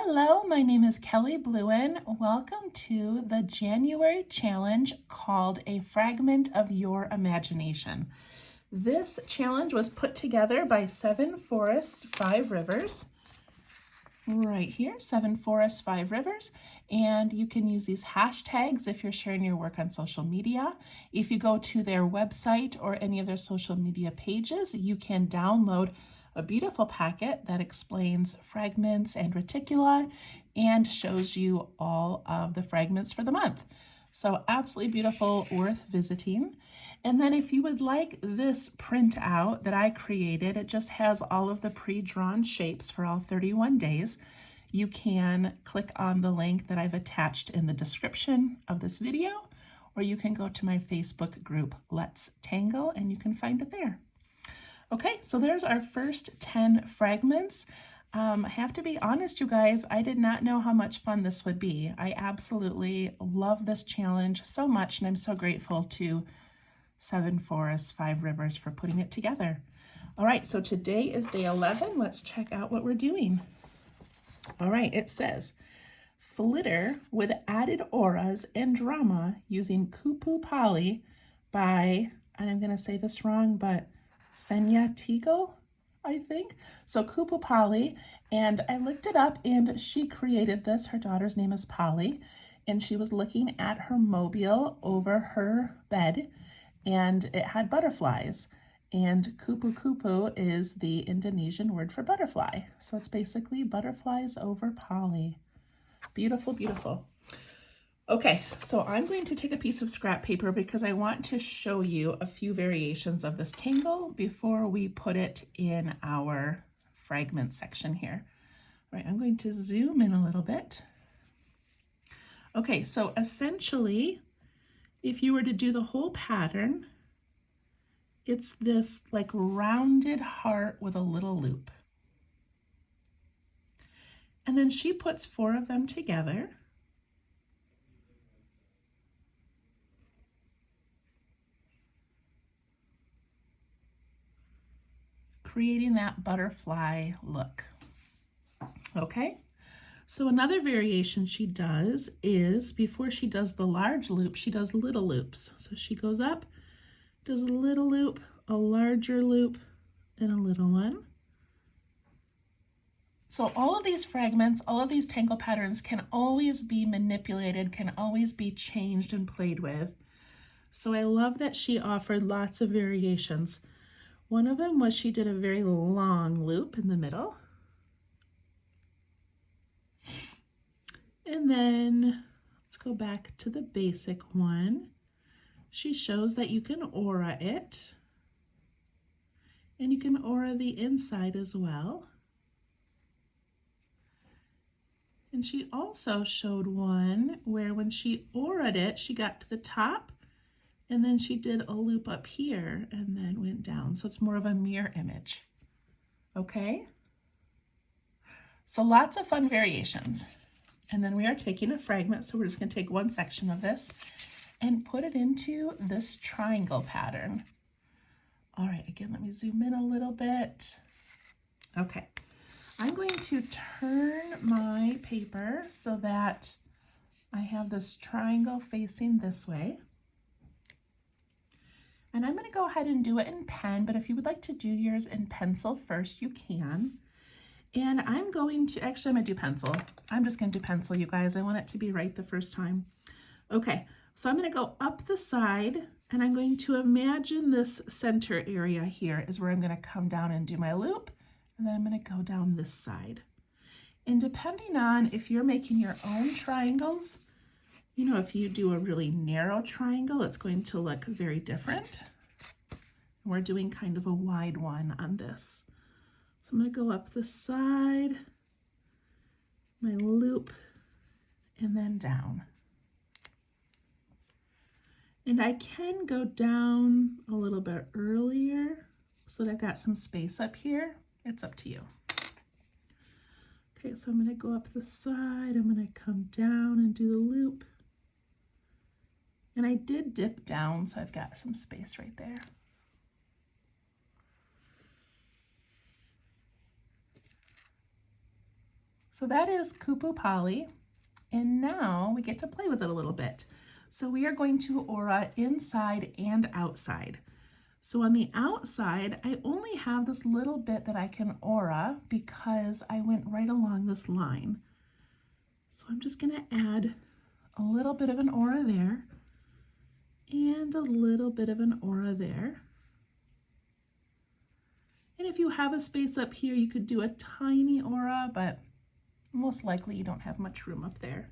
Hello, my name is Kelly Bluen. Welcome to the January challenge called A Fragment of Your Imagination. This challenge was put together by 7 Forests, 5 Rivers. Right here, 7 Forests, 5 Rivers. And you can use these hashtags if you're sharing your work on social media. If you go to their website or any of their social media pages, you can download a beautiful packet that explains fragments and reticula and shows you all of the fragments for the month. So absolutely beautiful, worth visiting. And then if you would like this printout that I created, it just has all of the pre-drawn shapes for all 31 days. You can click on the link that I've attached in the description of this video, or you can go to my Facebook group, Let's Tangle, and you can find it there. Okay, so there's our first 10 fragments. I have to be honest, you guys, I did not know how much fun this would be. I absolutely love this challenge so much, and I'm so grateful to 7 Forests, 5 Rivers for putting it together. All right, so today is day 11. Let's check out what we're doing. All right, it says, flitter with added auras and drama using KupuPolly by, and I'm going to say this wrong, but Svenja Teagle, I think. So KupuPolly, and I looked it up and she created this. Her daughter's name is Polly, and she was looking at her mobile over her bed and it had butterflies. And kupu-kupu is the Indonesian word for butterfly. So it's basically butterflies over Polly. Beautiful, beautiful. Okay, so I'm going to take a piece of scrap paper because I want to show you a few variations of this tangle before we put it in our fragment section here. All right, I'm going to zoom in a little bit. Okay, so essentially, if you were to do the whole pattern, it's this like rounded heart with a little loop. And then she puts 4 of them together. Creating that butterfly look. Okay, so another variation she does is before she does the large loop, she does little loops. So she goes up, does a little loop, a larger loop, and a little one. So all of these fragments, all of these tangle patterns can always be manipulated, can always be changed and played with. So I love that she offered lots of variations. One of them was she did a very long loop in the middle. And then let's go back to the basic one. She shows that you can aura it. And you can aura the inside as well. And she also showed one where when she auraed it, she got to the top and then she did a loop up here and then went down. So it's more of a mirror image. Okay? So lots of fun variations. And then we are taking a fragment. So we're just going to take one section of this and put it into this triangle pattern. All right, again, let me zoom in a little bit. Okay. I'm going to turn my paper so that I have this triangle facing this way. And I'm going to go ahead and do it in pen, but if you would like to do yours in pencil first, you can. And I'm going to, actually I'm going to do pencil. I'm just going to do pencil, you guys. I want it to be right the first time. Okay, so I'm going to go up the side and I'm going to imagine this center area here is where I'm going to come down and do my loop. And then I'm going to go down this side. And depending on if you're making your own triangles, you know, if you do a really narrow triangle, it's going to look very different. We're doing kind of a wide one on this. So I'm going to go up the side, my loop, and then down. And I can go down a little bit earlier so that I've got some space up here. It's up to you. Okay, so I'm going to go up the side, I'm going to come down and do the loop. And I did dip down, so I've got some space right there. So that is KupuPolly, and now we get to play with it a little bit. So we are going to aura inside and outside. So on the outside, I only have this little bit that I can aura because I went right along this line. So I'm just gonna add a little bit of an aura there and a little bit of an aura there. And if you have a space up here, you could do a tiny aura, but most likely you don't have much room up there.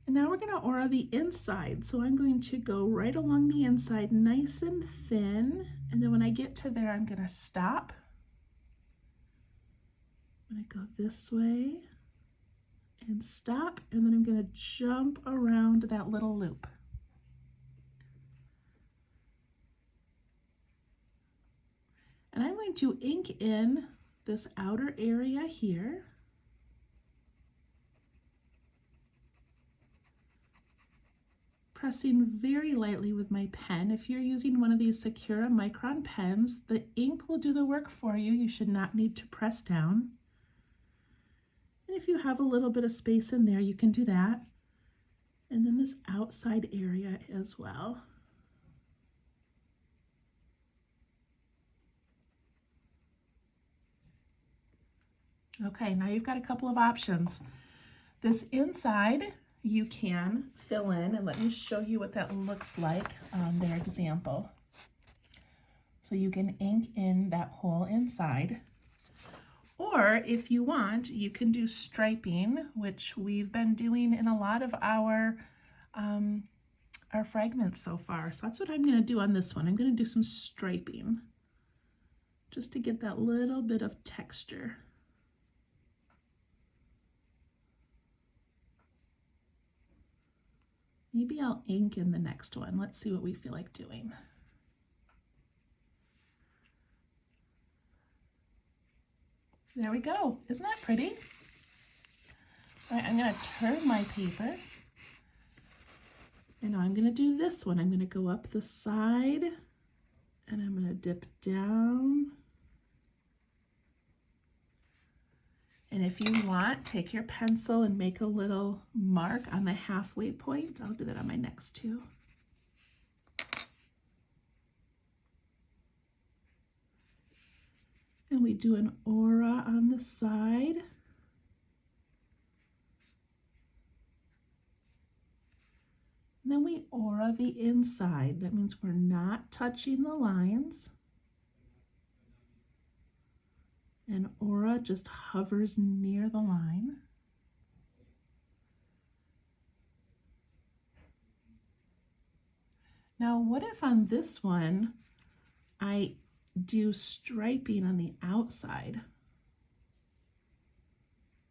And now we're going to aura the inside. So I'm going to go right along the inside nice and thin. And then when I get to there, I'm going to stop. I'm going to go this way and stop. And then I'm going to jump around that little loop. And I'm going to ink in this outer area here. Pressing very lightly with my pen. If you're using one of these Sakura Micron pens, the ink will do the work for you. You should not need to press down. And if you have a little bit of space in there, you can do that. And then this outside area as well. Okay, now you've got a couple of options. This inside you can fill in, and let me show you what that looks like on their example. So you can ink in that whole inside. Or if you want, you can do striping, which we've been doing in a lot of our fragments so far. So that's what I'm going to do on this one. I'm going to do some striping just to get that little bit of texture. Maybe I'll ink in the next one. Let's see what we feel like doing. There we go. Isn't that pretty? All right, I'm going to turn my paper. And now I'm going to do this one. I'm going to go up the side and I'm going to dip down. And if you want, take your pencil and make a little mark on the halfway point. I'll do that on my next two. And we do an aura on the side. And then we aura the inside. That means we're not touching the lines. And aura just hovers near the line. Now, what if on this one, I do striping on the outside?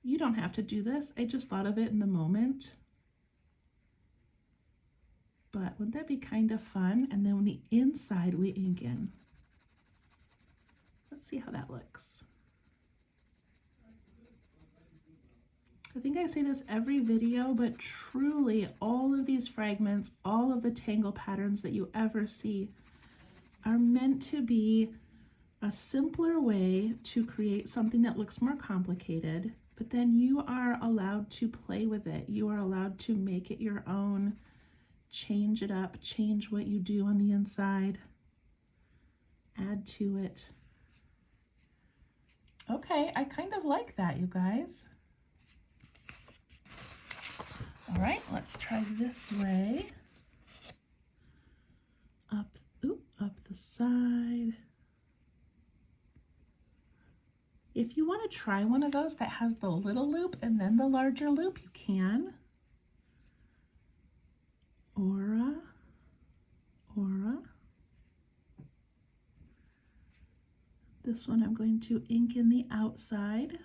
You don't have to do this. I just thought of it in the moment. But wouldn't that be kind of fun? And then on the inside, we ink in. Let's see how that looks. I think I say this every video, but truly all of these fragments, all of the tangle patterns that you ever see are meant to be a simpler way to create something that looks more complicated, but then you are allowed to play with it. You are allowed to make it your own, change it up, change what you do on the inside, add to it. Okay, I kind of like that, you guys. All right, let's try this way. Up the side. If you want to try one of those that has the little loop and then the larger loop, you can. Aura, aura. This one I'm going to ink in the outside.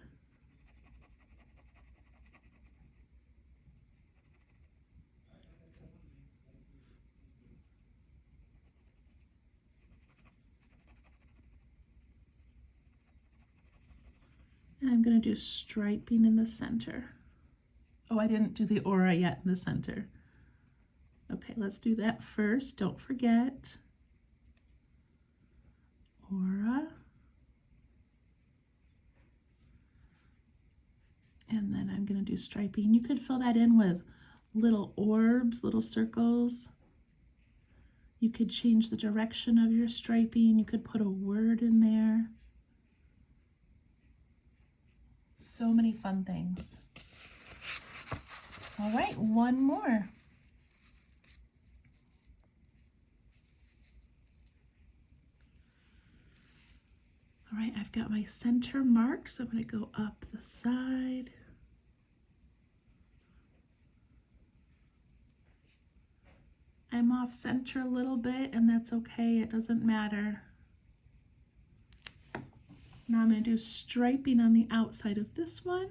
And I'm going to do striping in the center. Oh, I didn't do the aura yet in the center. Okay, let's do that first. Don't forget. Aura. And then I'm going to do striping. You could fill that in with little orbs, little circles. You could change the direction of your striping. You could put a word in there. So many fun things. All right, one more. All right, I've got my center mark, so I'm going to go up the side. I'm off center a little bit, and that's okay, it doesn't matter. Now I'm going to do striping on the outside of this one.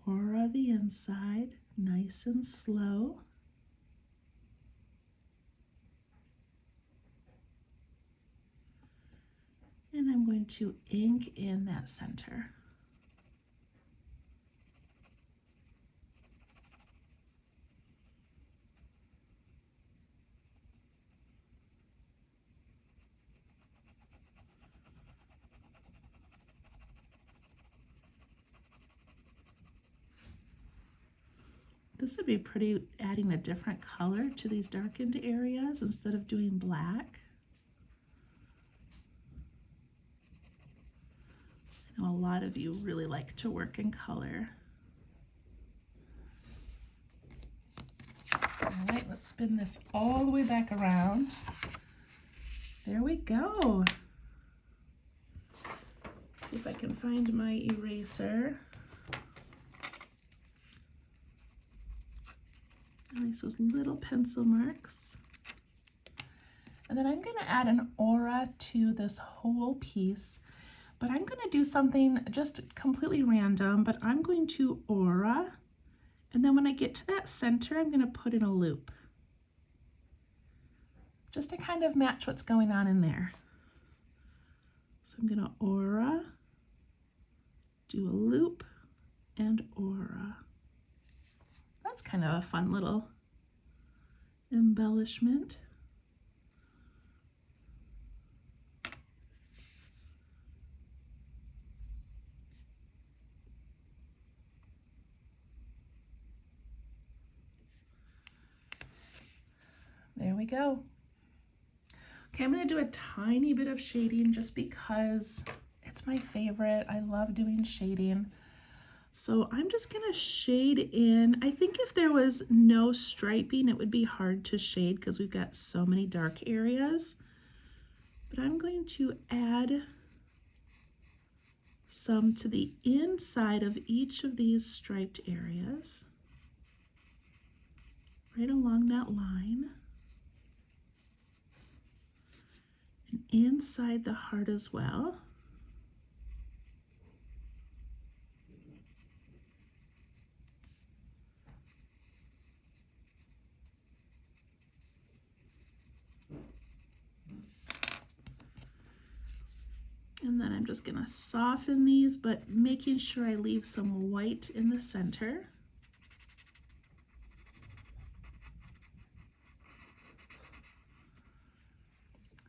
Aura the inside, nice and slow. And I'm going to ink in that center. This would be pretty, adding a different color to these darkened areas instead of doing black. I know a lot of you really like to work in color. All right, let's spin this all the way back around. There we go. Let's see if I can find my eraser. Nice, those little pencil marks. And then I'm going to add an aura to this whole piece, but I'm going to do something just completely random, but I'm going to aura, and then when I get to that center, I'm going to put in a loop, just to kind of match what's going on in there. So I'm going to aura, do a loop, and aura. That's kind of a fun little embellishment. There we go. Okay, I'm going to do a tiny bit of shading just because it's my favorite. I love doing shading. So I'm just going to shade in. I think if there was no striping, it would be hard to shade because we've got so many dark areas. But I'm going to add some to the inside of each of these striped areas, right along that line, and inside the heart as well. And then I'm just going to soften these, but making sure I leave some white in the center.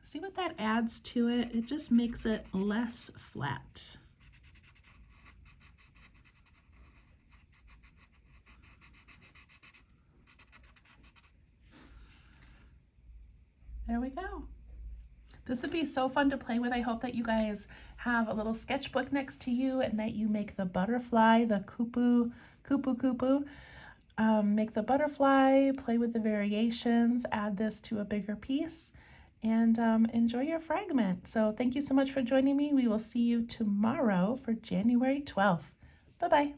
See what that adds to it? It just makes it less flat. There we go. This would be so fun to play with. I hope that you guys have a little sketchbook next to you and that you make the butterfly, the kupu. Make the butterfly, play with the variations, add this to a bigger piece, and enjoy your fragment. So thank you so much for joining me. We will see you tomorrow for January 12th. Bye-bye.